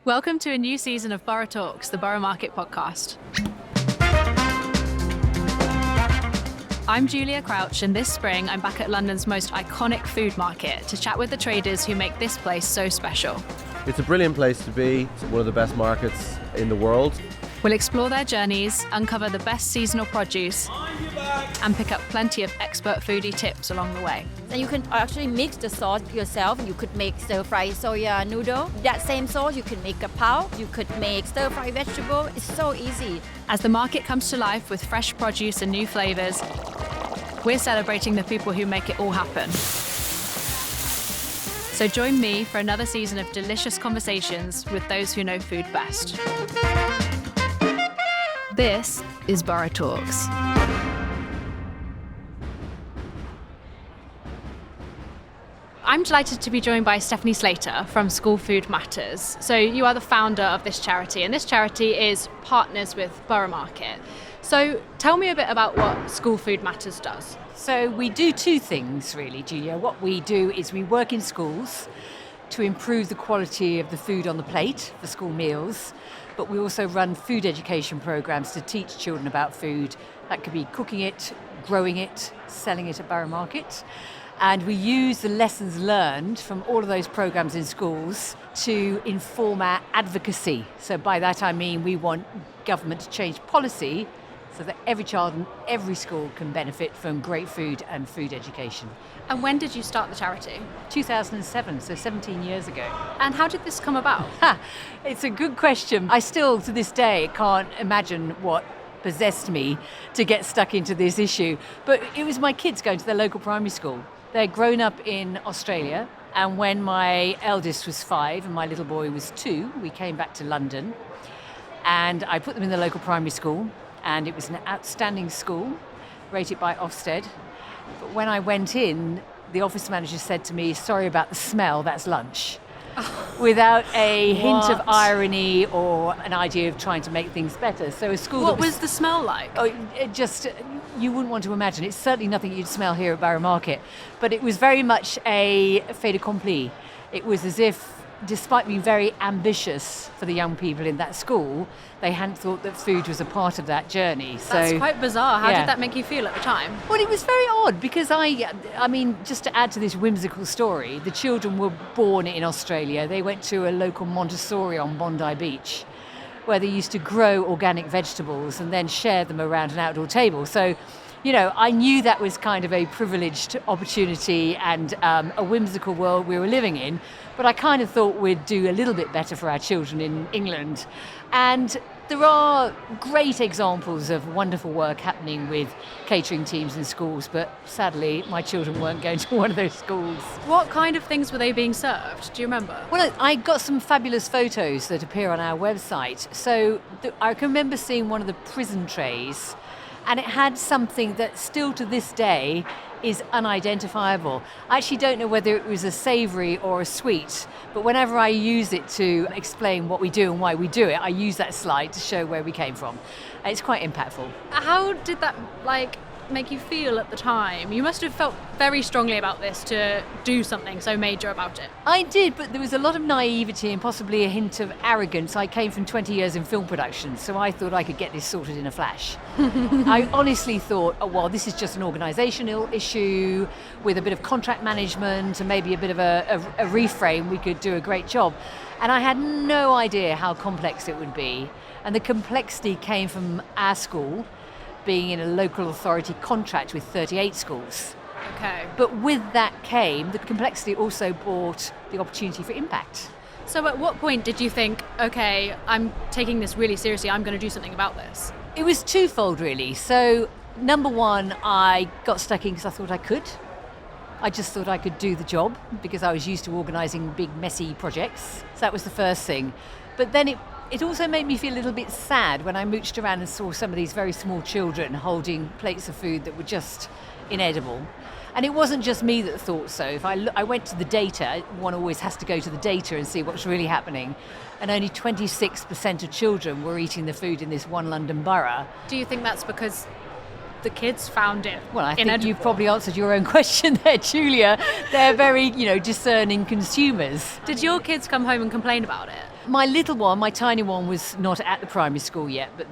Welcome to a new season of Borough Talks, the Borough Market podcast. I'm Giulia Crouch, and this spring I'm back at London's most iconic food market to chat with the traders who make this place so special. It's a brilliant place to be. It's one of the best markets in the world. We'll explore their journeys, uncover the best seasonal produce, and pick up plenty of expert foodie tips along the way. And you can actually mix the sauce yourself. You could make stir-fry soya noodle. That same sauce, you can make a pao. You could make stir-fry vegetable. It's so easy. As the market comes to life with fresh produce and new flavours, we're celebrating the people who make it all happen. So join me for another season of delicious conversations with those who know food best. This is Borough Talks. I'm delighted to be joined by Stephanie Slater from School Food Matters. So you are the founder of this charity, and this charity is partners with Borough Market. So tell me a bit about what School Food Matters does. So we do two things really, Giulia. What we do is we work in schools to improve the quality of the food on the plate for school meals, but we also run food education programs to teach children about food. That could be cooking it, growing it, selling it at Borough Market. And we use the lessons learned from all of those programs in schools to inform our advocacy. So by that I mean we want government to change policy so that every child in every school can benefit from great food and food education. And when did you start the charity? 2007, so 17 years ago. And how did this come about? It's a good question. I still, to this day, can't imagine what possessed me to get stuck into this issue. But it was my kids going to their local primary school. They'd grown up in Australia, and when my eldest was 5 and my little boy was 2, we came back to London, and I put them in the local primary school, and it was an outstanding school, rated by Ofsted. But when I went in, the office manager said to me, "Sorry about the smell, that's lunch." Without a hint of irony or an idea of trying to make things better. So a school. What was the smell like? Oh, it just, you wouldn't want to imagine. It's certainly nothing you'd smell here at Borough Market. But it was very much a fait accompli. It was as if, despite being very ambitious for the young people in that school, they hadn't thought that food was a part of that journey. That's quite bizarre. How yeah. did that make you feel at the time? Well, it was very odd because I mean, just to add to this whimsical story, the children were born in Australia. They went to a local Montessori on Bondi Beach, where they used to grow organic vegetables and then share them around an outdoor table. So, you know, I knew that was kind of a privileged opportunity and a whimsical world we were living in, but I kind of thought we'd do a little bit better for our children in England. And there are great examples of wonderful work happening with catering teams in schools, but sadly my children weren't going to one of those schools. What kind of things were they being served? Do you remember? Well, I got some fabulous photos that appear on our website. So I can remember seeing one of the prison trays, and it had something that still to this day is unidentifiable. I actually don't know whether it was a savoury or a sweet, but whenever I use it to explain what we do and why we do it, I use that slide to show where we came from. It's quite impactful. How did that make you feel at the time? You must have felt very strongly about this to do something so major about it. I did, but there was a lot of naivety and possibly a hint of arrogance. I came from 20 years in film production, so I thought I could get this sorted in a flash. I honestly thought, oh, well, this is just an organisational issue with a bit of contract management and maybe a bit of a reframe. We could do a great job. And I had no idea how complex it would be. And the complexity came from our school being in a local authority contract with 38 schools. Okay. But with that came, the complexity also brought the opportunity for impact. So at what point did you think, okay, I'm taking this really seriously, I'm going to do something about this? It was twofold really. So number one, I got stuck in because I thought I could. I just thought I could do the job because I was used to organising big messy projects. So that was the first thing. But then it also made me feel a little bit sad when I mooched around and saw some of these very small children holding plates of food that were just inedible. And it wasn't just me that thought so. If I went to the data, one always has to go to the data and see what's really happening. And only 26% of children were eating the food in this one London borough. Do you think that's because the kids found it Well, I think inedible? you've probably answered your own question there, Giulia. They're very, discerning consumers. Did your kids come home and complain about it? My little one, my tiny one, was not at the primary school yet, but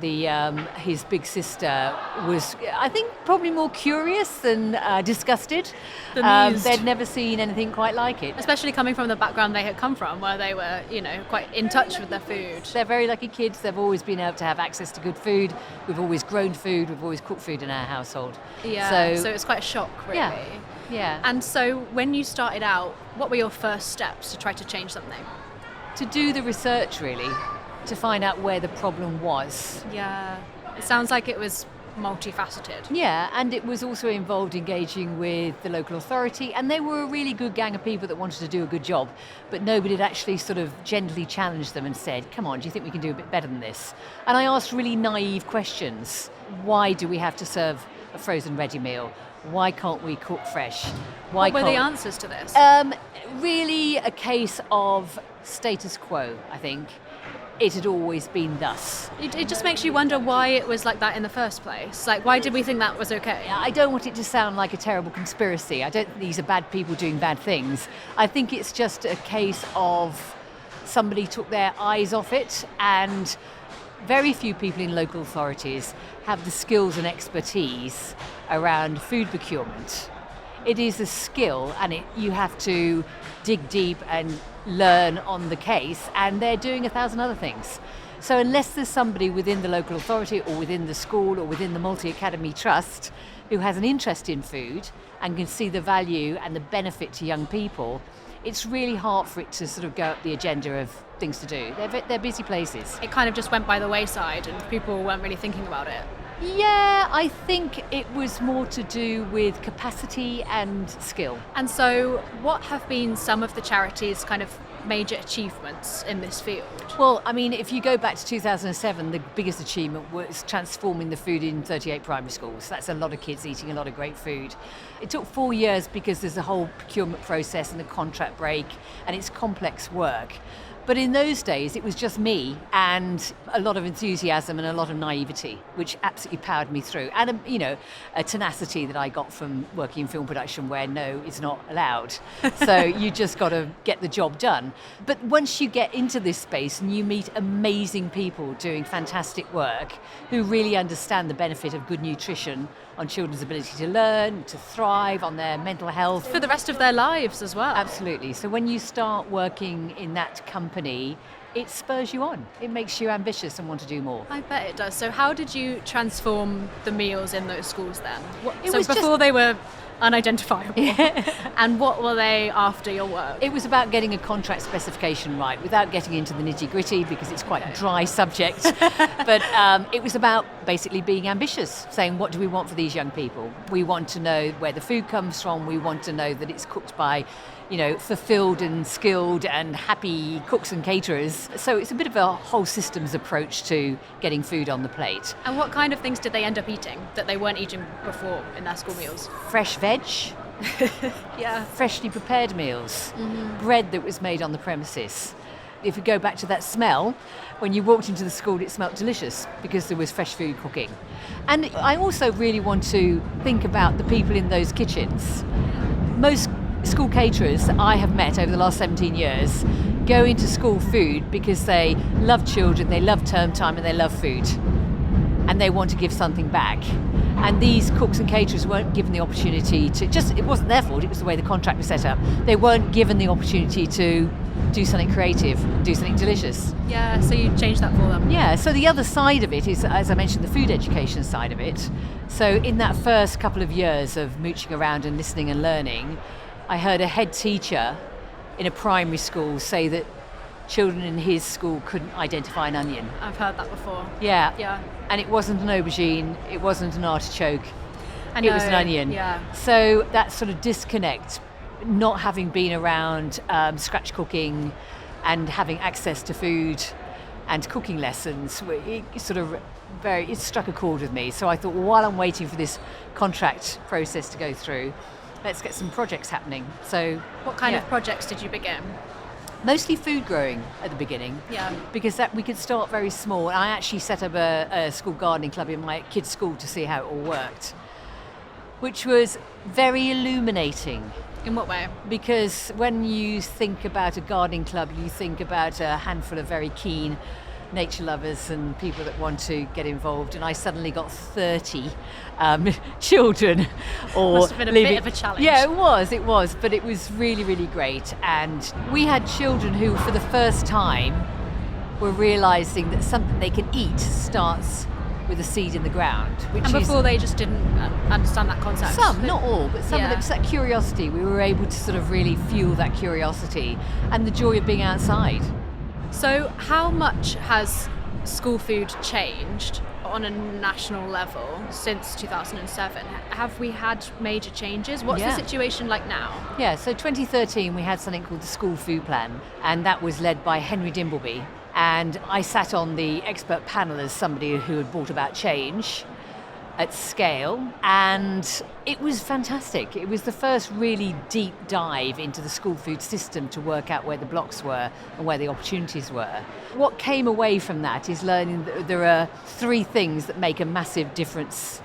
his big sister was, I think, probably more curious than disgusted. Bemused. They'd never seen anything quite like it. Especially coming from the background they had come from, where they were, quite in touch with their food. They're very lucky kids. They've always been able to have access to good food. We've always grown food. We've always cooked food in our household. Yeah, so it's quite a shock, really. Yeah. And so when you started out, what were your first steps to try to change something? To do the research, really, to find out where the problem was. Yeah, it sounds like it was multifaceted. Yeah, and it was also involved engaging with the local authority, and they were a really good gang of people that wanted to do a good job, but nobody had actually sort of gently challenged them and said, come on, do you think we can do a bit better than this? And I asked really naive questions. Why do we have to serve a frozen ready meal? Why can't we cook fresh? What were the answers to this? Really a case of status quo, I think. It had always been thus. It just makes you wonder why it was like that in the first place. Like, why did we think that was okay? I don't want it to sound like a terrible conspiracy. I don't think these are bad people doing bad things. I think it's just a case of somebody took their eyes off it, and very few people in local authorities have the skills and expertise around food procurement. It is a skill, and you have to dig deep and learn on the case, and they're doing 1,000 other things. So unless there's somebody within the local authority or within the school or within the multi-academy trust who has an interest in food and can see the value and the benefit to young people, it's really hard for it to sort of go up the agenda of things to do. They're busy places. It kind of just went by the wayside and people weren't really thinking about it. Yeah, I think it was more to do with capacity and skill. And so what have been some of the charities' kind of major achievements in this field? Well, I mean, if you go back to 2007, the biggest achievement was transforming the food in 38 primary schools. That's a lot of kids eating a lot of great food. It took 4 years because there's a whole procurement process and a contract break, and it's complex work. But in those days, it was just me and a lot of enthusiasm and a lot of naivety, which absolutely powered me through. And, a tenacity that I got from working in film production where no, it's not allowed. So you just got to get the job done. But once you get into this space and you meet amazing people doing fantastic work who really understand the benefit of good nutrition on children's ability to learn, to thrive, on their mental health. For the rest of their lives as well. Absolutely. So when you start working in that company, it spurs you on. It makes you ambitious and want to do more. I bet it does. So how did you transform the meals in those schools then? It was before they were unidentifiable. And what were they after your work? It was about getting a contract specification right without getting into the nitty-gritty because it's quite a dry subject. But it was about basically being ambitious, saying what do we want for these young people? We want to know where the food comes from. We want to know that it's cooked by fulfilled and skilled and happy cooks and caterers. So it's a bit of a whole systems approach to getting food on the plate. And what kind of things did they end up eating that they weren't eating before in their school meals? Fresh veg. Yeah. Freshly prepared meals. Bread that was made on the premises. If you go back to that smell, when you walked into the school, it smelled delicious because there was fresh food cooking. And I also really want to think about the people in those kitchens. Most school caterers I have met over the last 17 years go into school food because they love children, they love term time, and they love food. And they want to give something back. And these cooks and caterers weren't given the opportunity to, it wasn't their fault, it was the way the contract was set up. They weren't given the opportunity to do something creative, do something delicious. Yeah, so you changed that for them. Yeah, so the other side of it is, as I mentioned, the food education side of it. So in that first couple of years of mooching around and listening and learning, I heard a head teacher in a primary school say that children in his school couldn't identify an onion. I've heard that before. Yeah. And it wasn't an aubergine, it wasn't an artichoke, I know, it was an onion. Yeah. So that sort of disconnect, not having been around scratch cooking and having access to food and cooking lessons, it struck a chord with me. So I thought, well, while I'm waiting for this contract process to go through, let's get some projects happening. So what kind of projects did you begin? Mostly food growing at the beginning. Yeah. Because we could start very small. I actually set up a school gardening club in my kids' school to see how it all worked, which was very illuminating. In what way? Because when you think about a gardening club, you think about a handful of very keen nature lovers and people that want to get involved, and I suddenly got 30 children. Must have been a bit of a challenge. Yeah, it was, but it was really, really great. And we had children who, for the first time, were realising that something they can eat starts with a seed in the ground. And before they just didn't understand that concept. Some, not all, but some Yeah. of it, that curiosity. We were able to sort of really fuel that curiosity and the joy of being outside. So how much has school food changed on a national level since 2007? Have we had major changes? What's the Yeah. situation like now? Yeah, so 2013 we had something called the School Food Plan, and that was led by Henry Dimbleby. And I sat on the expert panel as somebody who had brought about change at scale, and it was fantastic. It was the first really deep dive into the school food system to work out where the blocks were and where the opportunities were. What came away from that is learning that there are 3 things that make a massive difference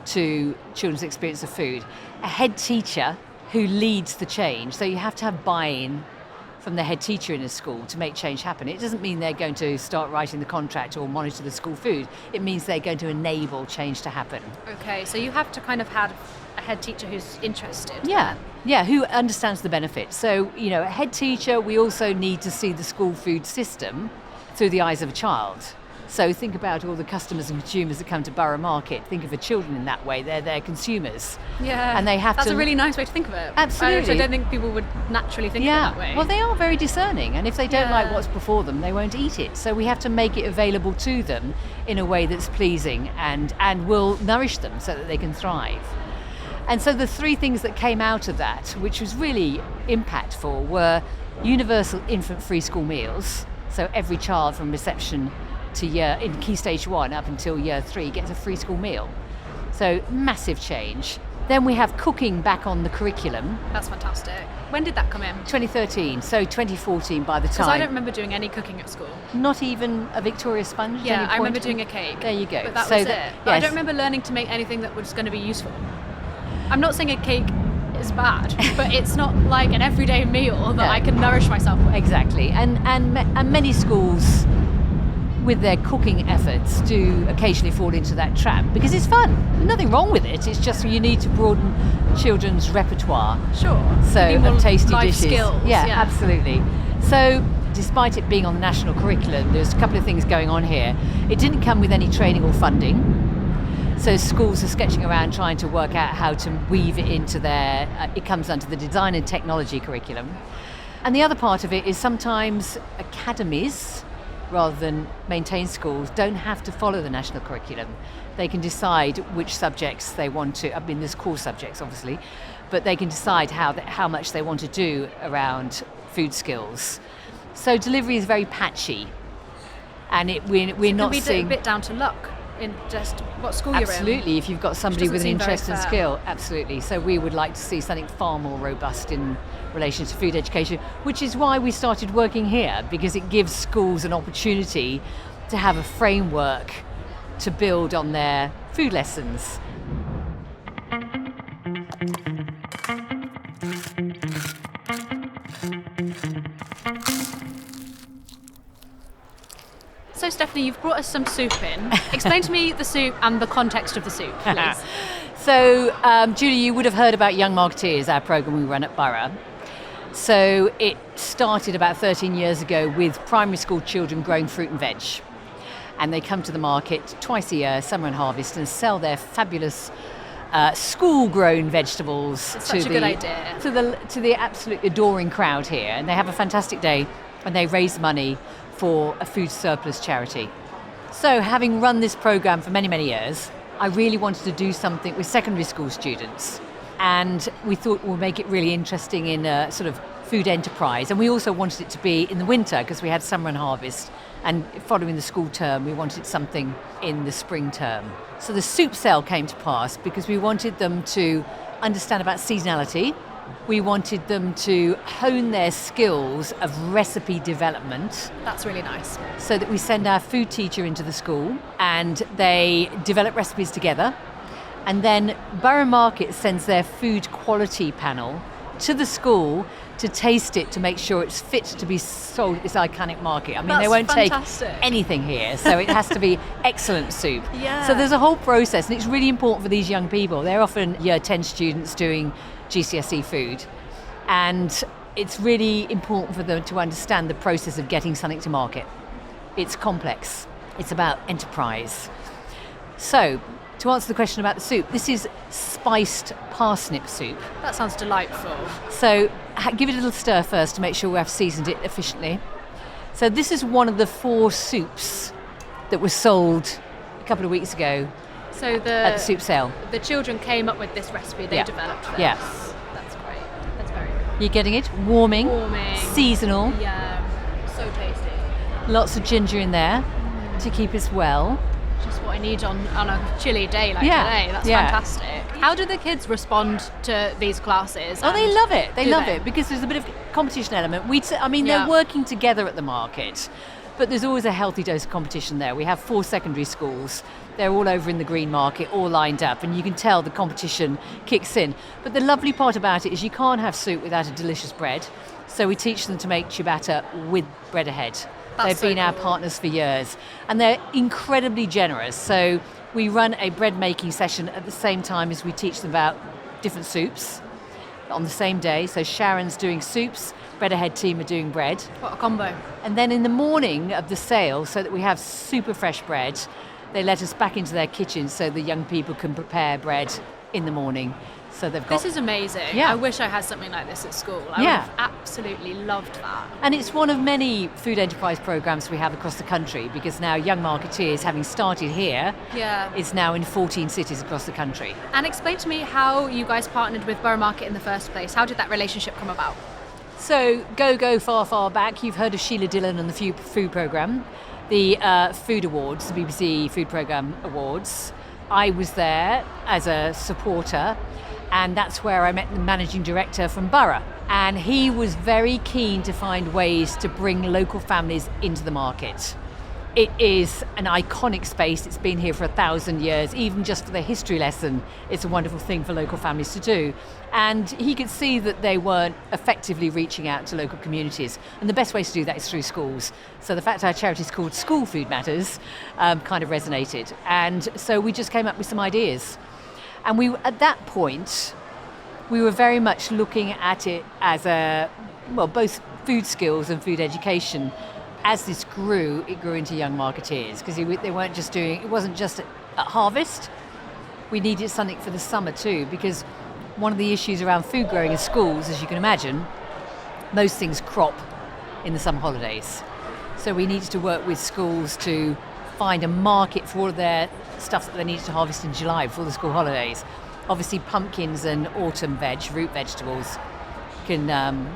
to children's experience of food. A head teacher who leads the change, so you have to have buy-in from the head teacher in a school to make change happen. It doesn't mean they're going to start writing the contract or monitor the school food. It means they're going to enable change to happen. Okay, so you have to kind of have a head teacher who's interested. Yeah, who understands the benefits. So, a head teacher, we also need to see the school food system through the eyes of a child. So think about all the customers and consumers that come to Borough Market. Think of the children in that way. They're their consumers. Yeah, and they have that's to. a really nice way to think of it. Absolutely. I don't think people would naturally think of it that way. Well, they are very discerning, and if they don't like Yeah. what's before them, they won't eat it. So we have to make it available to them in a way that's pleasing and will nourish them so that they can thrive. And so the 3 things that came out of that, which was really impactful, were universal infant free school meals. So every child from reception to in Key Stage 1 up until year 3 gets a free school meal. So massive change. Then we have cooking back on the curriculum. That's fantastic. When did that come in? 2013, so 2014 by the time. Because I don't remember doing any cooking at school. Not even a Victoria sponge? Yeah, Any I remember point? doing a cake. There you go. But that So was that- it. But I yes. don't remember learning to make anything that was going to be useful. I'm not saying a cake is bad, but it's not like an everyday meal that No. I can nourish myself with. Exactly. And many schools with their cooking efforts do occasionally fall into that trap because it's fun. There's nothing wrong with it. It's just you need to broaden children's repertoire. Sure. So Maybe more of tasty life dishes. skills. Yeah, absolutely. So despite it being on the national curriculum, there's a couple of things going on here. It didn't come with any training or funding. So schools are sketching around trying to work out how to weave it into their, it comes under the design and technology curriculum. And the other part of it is sometimes academies, rather than maintained schools, don't have to follow the national curriculum. They can decide which subjects they want to, I mean there's core subjects obviously, but they can decide how much they want to do around food skills. So delivery is very patchy, and we're not It can be seeing... a bit down to luck in just what school you're in. Absolutely, if you've got somebody doesn't with an seem very interest and fair. skill, absolutely. So we would like to see something far more robust in relation to food education, which is why we started working here, because it gives schools an opportunity to have a framework to build on their food lessons. So Stephanie, you've brought us some soup in. Explain to me the soup and the context of the soup, please. So, Julia, you would have heard about Young Marketeers, our programme we run at Borough. So it started about 13 years ago with primary school children growing fruit and veg. And they come to the market twice a year, summer and harvest, and sell their fabulous school-grown vegetables It's such a good idea. to the absolute adoring crowd here. And they have a fantastic day, and they raise money for a food surplus charity. So having run this programme for many, many years, I really wanted to do something with secondary school students. And we thought we'll make it really interesting in a sort of food enterprise. And we also wanted it to be in the winter because we had summer and harvest. And following the school term, we wanted something in the spring term. So the soup sale came to pass because we wanted them to understand about seasonality. We wanted them to hone their skills of recipe development. That's really nice. So that we send our food teacher into the school and they develop recipes together. And then Borough Market sends their food quality panel to the school to taste it, to make sure it's fit to be sold at this iconic market. I mean, they won't fantastic. take anything here, so it has to be excellent soup. Yeah. So there's a whole process, and it's really important for these young people. They're often year 10 students doing GCSE food, and it's really important for them to understand the process of getting something to market. It's complex. It's about enterprise. So, to answer the question about the soup, this is spiced parsnip soup. That sounds delightful. So give it a little stir first to make sure we have seasoned it efficiently. So this is one of the 4 soups that was sold a couple of weeks ago So at the soup sale. the children came up with this recipe. They Yeah. developed this. Yeah. That's great. That's very good. You're getting it? Warming, seasonal, Yeah. So tasty. lots of ginger in there to keep us well. Just what I need on a chilly day like Yeah. today. That's Yeah. fantastic. How do the kids respond to these classes? Oh, they and love it. They do love they? it because there's a bit of competition element. Yeah. They're working together at the market, but there's always a healthy dose of competition there. We have 4 secondary schools. They're all over in the green market, all lined up, and you can tell the competition kicks in. But the lovely part about it is you can't have soup without a delicious bread. So we teach them to make ciabatta with bread ahead. That's They've so been our cool. partners for years, and they're incredibly generous. So we run a bread making session at the same time as we teach them about different soups on the same day. So Sharon's doing soups, bread ahead team are doing bread. What a combo. And then in the morning of the sale, so that we have super fresh bread, they let us back into their kitchen so the young people can prepare bread in the morning. So they've got... This is amazing. Yeah. I wish I had something like this at school. I would Yeah. have absolutely loved that. And it's one of many food enterprise programs we have across the country, because now Young Marketeers, having started here, Yeah. is now in 14 cities across the country. And explain to me how you guys partnered with Borough Market in the first place. How did that relationship come about? So go far back. You've heard of Sheila Dillon and the food programme, the food awards, the BBC Food Programme Awards. I was there as a supporter, and that's where I met the managing director from Borough. And he was very keen to find ways to bring local families into the market. It is an iconic space. It's been here for 1,000 years. Even just for the history lesson, it's a wonderful thing for local families to do. And he could see that they weren't effectively reaching out to local communities. And the best way to do that is through schools. So the fact our charity is called School Food Matters kind of resonated. And so we just came up with some ideas. And at that point, we were very much looking at it as both food skills and food education. As this grew, it grew into Young Marketeers, because they weren't just doing, it wasn't just at harvest. We needed something for the summer too, because one of the issues around food growing in schools, as you can imagine, most things crop in the summer holidays. So we needed to work with schools to find a market for all of their stuff that they needed to harvest in July before the school holidays. Obviously pumpkins and autumn root vegetables can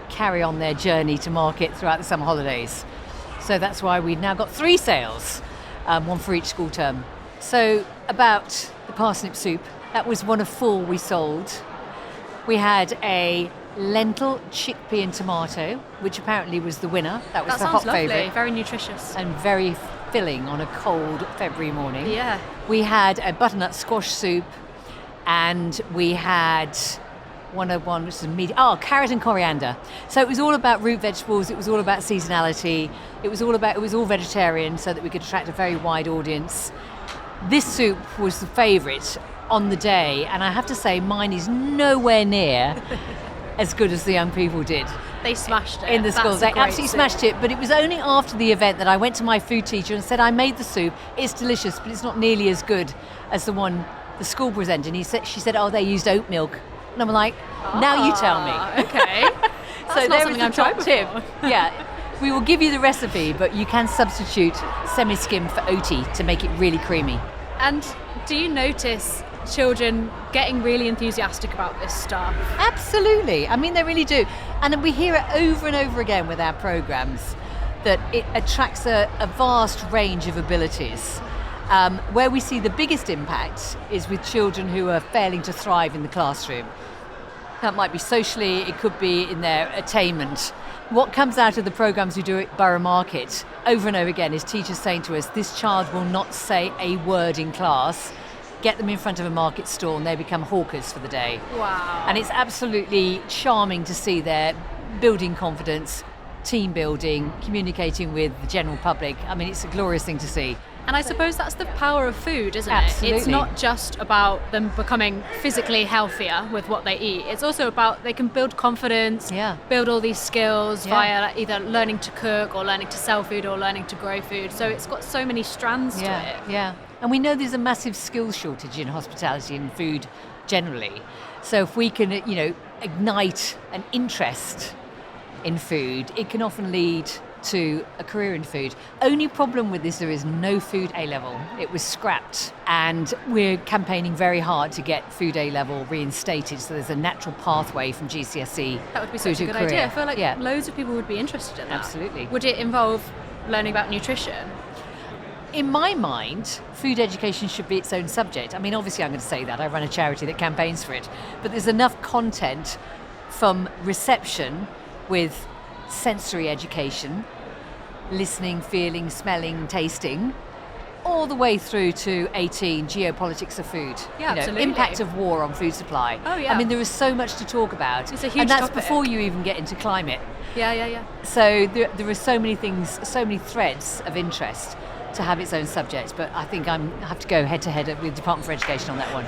carry on their journey to market throughout the summer holidays. So that's why we've now got 3 sales, one for each school term. So about the parsnip soup, that was one of 4 we sold. We had a lentil, chickpea and tomato, which apparently was the winner. That was That the sounds hot lovely. favourite. Very nutritious. And very filling on a cold February morning. Yeah. We had a butternut squash soup, and we had one which is carrot and coriander. So it was all about root vegetables, it was all about seasonality, it was all vegetarian, so that we could attract a very wide audience. This soup was the favourite on the day, and I have to say mine is nowhere near as good as the young people did. They smashed it. In the That's schools. a They great absolutely soup. smashed it, but it was only after the event that I went to my food teacher and said, I made the soup, it's delicious, but it's not nearly as good as the one the school presented. And she said, oh, they used oat milk. And I'm like, now you tell me. Okay. That's So not there something is the I've tried top tip. before. Yeah, we will give you the recipe, but you can substitute semi-skim for oaty to make it really creamy. And do you notice children getting really enthusiastic about this stuff? Absolutely. I mean, they really do. And we hear it over and over again with our programs, that it attracts a vast range of abilities. Where we see the biggest impact is with children who are failing to thrive in the classroom. That might be socially, it could be in their attainment. What comes out of the programs we do at Borough Market over and over again is teachers saying to us, this child will not say a word in class, get them in front of a market stall and they become hawkers for the day. Wow. And it's absolutely charming to see their building confidence, team building, communicating with the general public. I mean, it's a glorious thing to see. And I suppose that's the power of food, isn't Absolutely. it? It's not just about them becoming physically healthier with what they eat. It's also about they can build confidence, build all these skills via either learning to cook or learning to sell food or learning to grow food. So it's got so many strands to it. Yeah. And we know there's a massive skills shortage in hospitality and food generally. So if we can, ignite an interest in food, it can often lead to a career in food. Only problem with this, there is no food A-level. It was scrapped, and we're campaigning very hard to get food A-level reinstated, so there's a natural pathway from GCSE. That would be such a good career. idea. I feel like loads of people would be interested in that. Absolutely. Would it involve learning about nutrition? In my mind, food education should be its own subject. I mean, obviously I'm going to say that. I run a charity that campaigns for it. But there's enough content from reception with sensory education, listening, feeling, smelling, tasting, all the way through to 18, geopolitics of food. Absolutely. Impact of war on food supply. Oh, yeah. I mean, there is so much to talk about. It's a huge and that's topic. before you even get into climate. Yeah. So there are so many things, so many threads of interest to have its own subject. But I think I have to go head to head with the Department for Education on that one.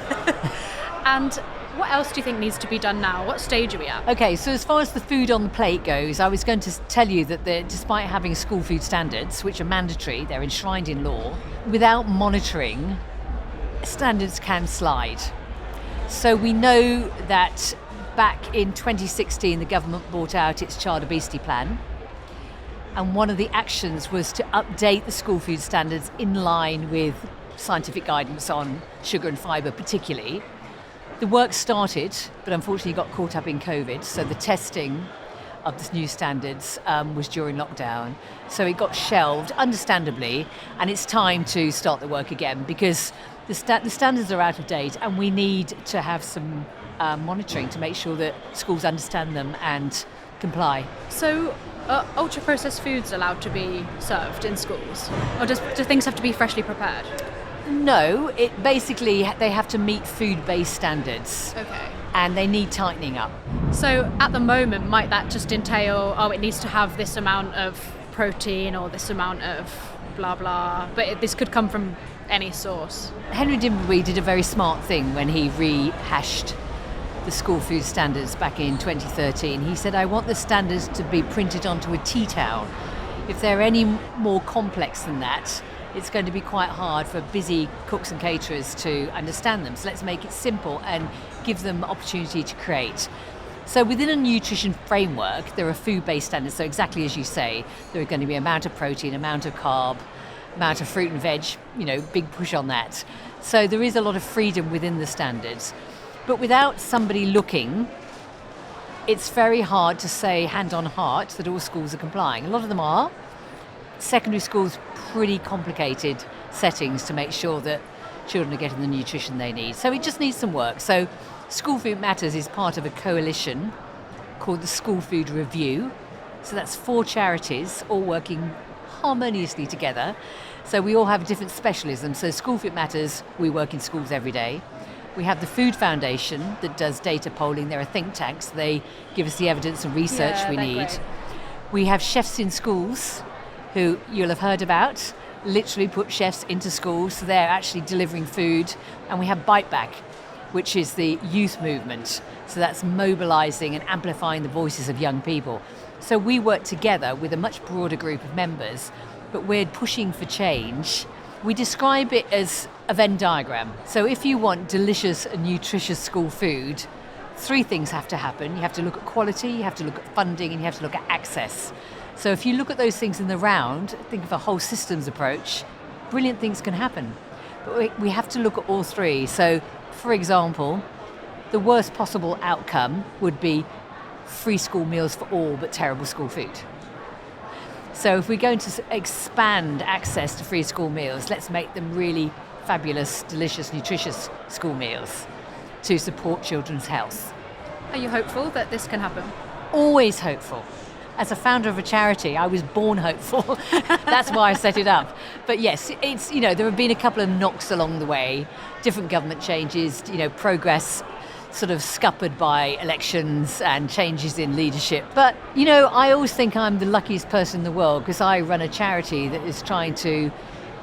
And what else do you think needs to be done now? What stage are we at? Okay, so as far as the food on the plate goes, I was going to tell you that despite having school food standards, which are mandatory, they're enshrined in law, without monitoring, standards can slide. So we know that back in 2016, the government brought out its child obesity plan. And one of the actions was to update the school food standards in line with scientific guidance on sugar and fibre particularly. The work started, but unfortunately got caught up in COVID, so the testing of the new standards was during lockdown. So it got shelved, understandably, and it's time to start the work again because the standards are out of date and we need to have some monitoring to make sure that schools understand them and comply. So are ultra-processed foods allowed to be served in schools? Or do things have to be freshly prepared? No, it basically they have to meet food-based standards. Okay. And they need tightening up. So at the moment, might that just entail, it needs to have this amount of protein or this amount of blah blah, but this could come from any source? Henry Dimbleby did a very smart thing when he rehashed the school food standards back in 2013. He said, I want the standards to be printed onto a tea towel. If they're any more complex than that, it's going to be quite hard for busy cooks and caterers to understand them. So let's make it simple and give them opportunity to create. So within a nutrition framework, there are food-based standards. So exactly as you say, there are going to be amount of protein, amount of carb, amount of fruit and veg, big push on that. So there is a lot of freedom within the standards. But without somebody looking, it's very hard to say hand on heart that all schools are complying. A lot of them are. Secondary schools, pretty complicated settings to make sure that children are getting the nutrition they need. So it just needs some work. So School Food Matters is part of a coalition called the School Food Review. So that's 4 charities all working harmoniously together. So we all have different specialisms. So School Food Matters, we work in schools every day. We have the Food Foundation that does data polling. They're a think tank, so they give us the evidence and research we need. Great. We have Chefs in Schools, who you'll have heard about, literally put chefs into schools, so they're actually delivering food. And we have Bite Back, which is the youth movement. So that's mobilising and amplifying the voices of young people. So we work together with a much broader group of members, but we're pushing for change. We describe it as a Venn diagram. So if you want delicious and nutritious school food, 3 things have to happen. You have to look at quality, you have to look at funding, and you have to look at access. So if you look at those things in the round, think of a whole systems approach, brilliant things can happen. But we have to look at all 3. So, for example, the worst possible outcome would be free school meals for all, but terrible school food. So if we're going to expand access to free school meals, let's make them really fabulous, delicious, nutritious school meals to support children's health. Are you hopeful that this can happen? Always hopeful. as a founder of a charity, I was born hopeful. That's why I set it up. But yes, it's, there have been a couple of knocks along the way, different government changes, progress sort of scuppered by elections and changes in leadership. But, I always think I'm the luckiest person in the world because I run a charity that is trying to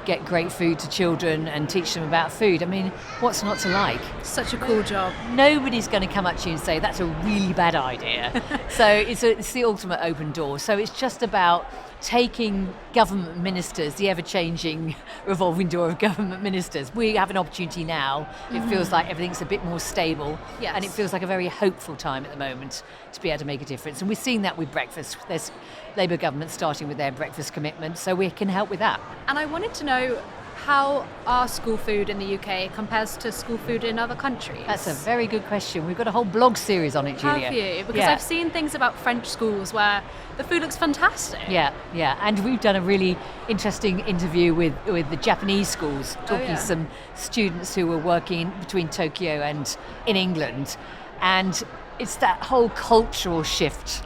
get great food to children and teach them about food. I mean, what's not to like? Such a cool job. Nobody's going to come up to you and say, that's a really bad idea. So it's the ultimate open door. So it's just about taking government ministers, the ever-changing revolving door of government ministers. We have an opportunity now. It feels like everything's a bit more stable. Yes. And it feels like a very hopeful time at the moment to be able to make a difference. And we're seeing that with breakfast. There's Labour government starting with their breakfast commitment, so we can help with that. And I wanted to know how our school food in the UK compares to school food in other countries. That's a very good question. We've got a whole blog series on it, Giulia. Have you? Because I've seen things about French schools where the food looks fantastic. Yeah. And we've done a really interesting interview with the Japanese schools, talking to some students who were working between Tokyo and in England. And it's that whole cultural shift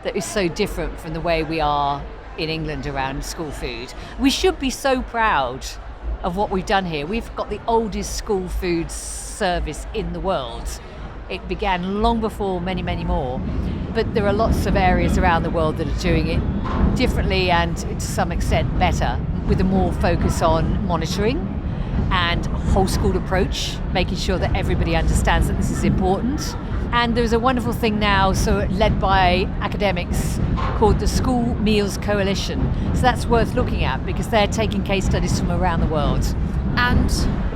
that is so different from the way we are in England around school food. We should be so proud of what we've done here. We've got the oldest school food service in the world. It began long before many, many more. But there are lots of areas around the world that are doing it differently and to some extent better, with a more focus on monitoring and whole school approach, making sure that everybody understands that this is important. And there's a wonderful thing now, so led by academics, called the School Meals Coalition. So that's worth looking at because they're taking case studies from around the world. And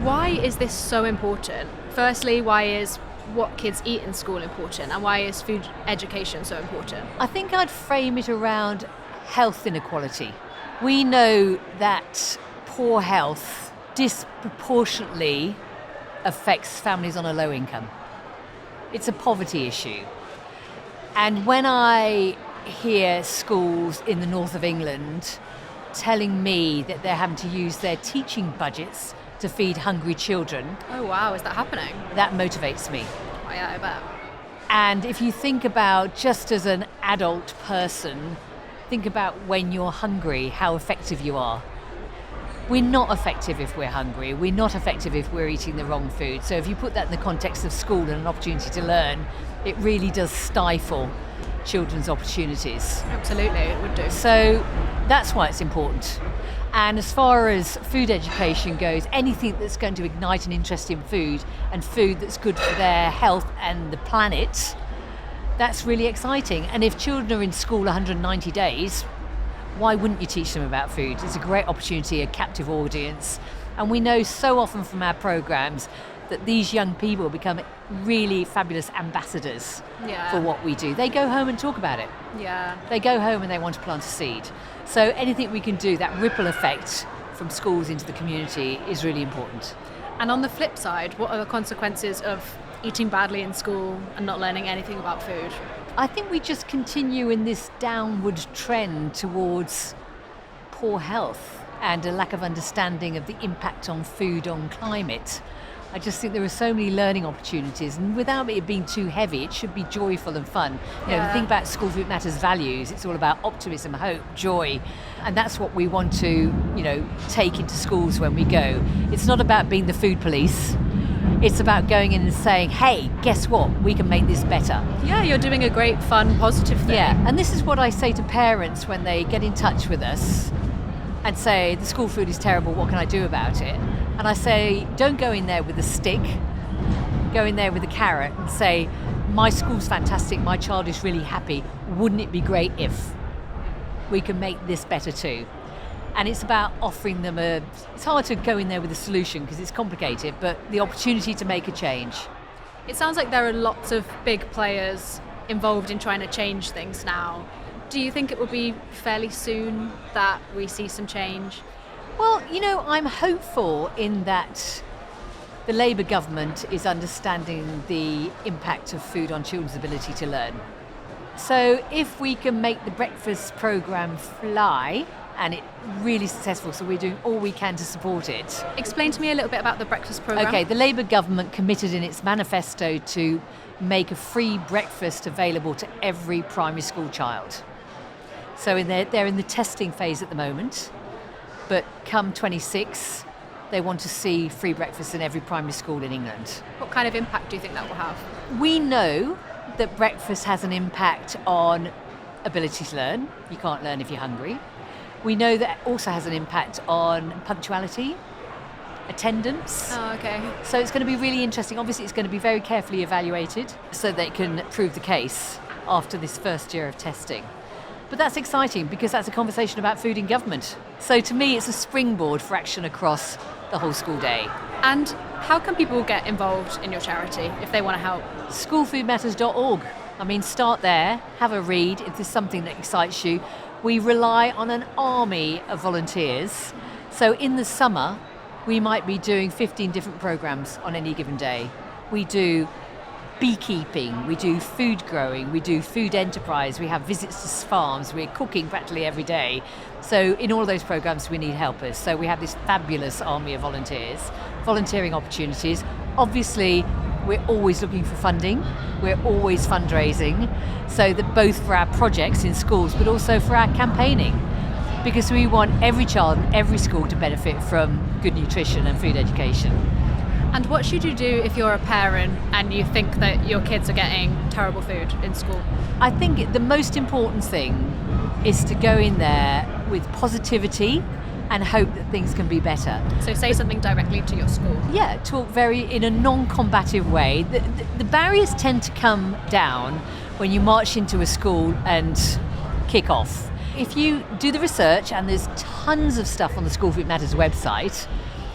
why is this so important? Firstly, why is what kids eat in school important? And why is food education so important? I think I'd frame it around health inequality. We know that poor health disproportionately affects families on a low income. It's a poverty issue. And when I hear schools in the north of England telling me that they're having to use their teaching budgets to feed hungry children... Oh wow, is that happening? That motivates me. Oh yeah, I bet. And if you think about, just as an adult person, think about when you're hungry, how effective you are. We're not effective if we're hungry. We're not effective if we're eating the wrong food. So if you put that in the context of school and an opportunity to learn, it really does stifle children's opportunities. Absolutely, it would do. So that's why it's important. And as far as food education goes, anything that's going to ignite an interest in food and food that's good for their health and the planet, that's really exciting. And if children are in school 190 days, why wouldn't you teach them about food? It's a great opportunity, a captive audience. And we know so often from our programs that these young people become really fabulous ambassadors for what we do. They go home and talk about it. Yeah. They go home and they want to plant a seed. So anything we can do, that ripple effect from schools into the community, is really important. And on the flip side, what are the consequences of eating badly in school and not learning anything about food? I think we just continue in this downward trend towards poor health and a lack of understanding of the impact on food on climate. I just think there are so many learning opportunities, and without it being too heavy, it should be joyful and fun. The thing about School Food Matters values, it's all about optimism, hope, joy, and that's what we want to, take into schools when we go. It's not about being the food police. It's about going in and saying, hey, guess what? We can make this better. Yeah, you're doing a great, fun, positive thing. Yeah, and this is what I say to parents when they get in touch with us and say, the school food is terrible, what can I do about it? And I say, don't go in there with a stick, go in there with a carrot and say, my school's fantastic, my child is really happy, wouldn't it be great if we can make this better too? And it's about offering them it's hard to go in there with a solution because it's complicated, but the opportunity to make a change. It sounds like there are lots of big players involved in trying to change things now. Do you think it will be fairly soon that we see some change? Well, I'm hopeful in that the Labour government is understanding the impact of food on children's ability to learn. So if we can make the breakfast programme fly, and it's really successful, so we're doing all we can to support it. Explain to me a little bit about the breakfast programme. Okay, the Labour government committed in its manifesto to make a free breakfast available to every primary school child. So they're in the testing phase at the moment. But come 26, they want to see free breakfast in every primary school in England. What kind of impact do you think that will have? We know that breakfast has an impact on ability to learn. You can't learn if you're hungry. We know that it also has an impact on punctuality, attendance. Oh, okay. So it's going to be really interesting. Obviously, it's going to be very carefully evaluated so they can prove the case after this first year of testing. But that's exciting because that's a conversation about food in government. So to me, it's a springboard for action across the whole school day. And how can people get involved in your charity if they want to help? Schoolfoodmatters.org. I mean, start there, have a read if there's something that excites you. We rely on an army of volunteers. So in the summer, we might be doing 15 different programs on any given day. We do beekeeping, we do food growing, we do food enterprise, we have visits to farms, we're cooking practically every day. So in all of those programs we need helpers. So we have this fabulous army of volunteers, volunteering opportunities. Obviously we're always looking for funding, we're always fundraising, so that both for our projects in schools but also for our campaigning, because we want every child in every school to benefit from good nutrition and food education. And what should you do if you're a parent and you think that your kids are getting terrible food in school? I think the most important thing is to go in there with positivity and hope that things can be better. So say something directly to your school. Yeah, talk in a non-combative way. The barriers tend to come down when you march into a school and kick off. If you do the research, and there's tons of stuff on the School Food Matters website,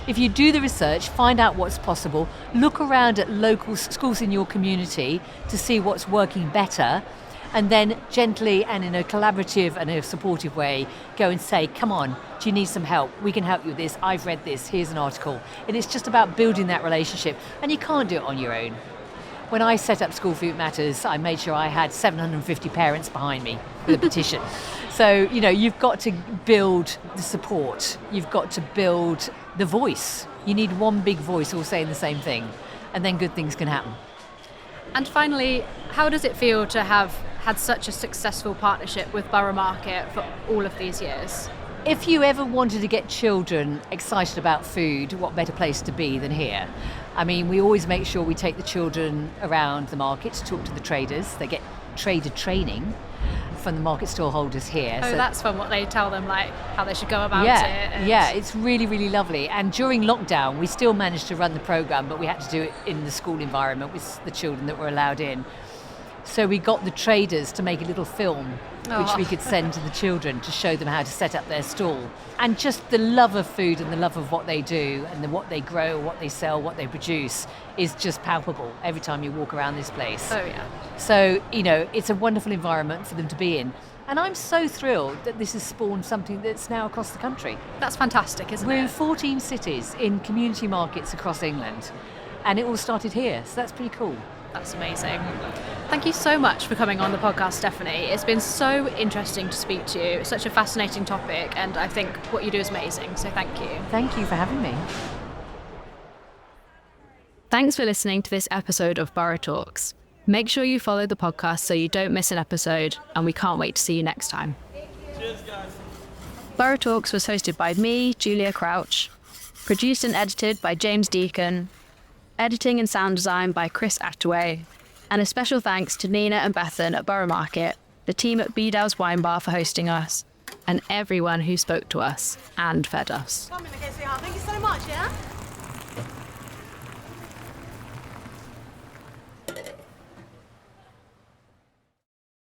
if you do the research, find out what's possible, look around at local schools in your community to see what's working better, and then gently and in a collaborative and a supportive way, go and say, come on, do you need some help? We can help you with this. I've read this. Here's an article. And it's just about building that relationship. And you can't do it on your own. When I set up School Food Matters, I made sure I had 750 parents behind me with a petition. So, you've got to build the support. You've got to build the voice. You need one big voice all saying the same thing, and then good things can happen. And finally, how does it feel to have had such a successful partnership with Borough Market for all of these years? If you ever wanted to get children excited about food, what better place to be than here? I mean, we always make sure we take the children around the market to talk to the traders. They get trader training from the market stall holders here. Oh, so that's fun, what they tell them, like how they should go about it. Yeah, it's really, really lovely. And during lockdown, we still managed to run the programme, but we had to do it in the school environment with the children that were allowed in. So we got the traders to make a little film which we could send to the children to show them how to set up their stall. And just the love of food and the love of what they do and what they grow, what they sell, what they produce is just palpable every time you walk around this place. Oh, yeah. So, it's a wonderful environment for them to be in. And I'm so thrilled that this has spawned something that's now across the country. That's fantastic, isn't it? We're in 14 cities in community markets across England. And it all started here, so that's pretty cool. That's amazing. Thank you so much for coming on the podcast, Stephanie. It's been so interesting to speak to you. It's such a fascinating topic, and I think what you do is amazing, so thank you. Thank you for having me. Thanks for listening to this episode of Borough Talks. Make sure you follow the podcast so you don't miss an episode, and we can't wait to see you next time. Cheers, guys. Borough Talks was hosted by me, Giulia Crouch, produced and edited by James Deacon, editing and sound design by Chris Attaway, and a special thanks to Nina and Bethan at Borough Market, the team at Bedell's Wine Bar for hosting us, and everyone who spoke to us and fed us. Thank you so much, yeah?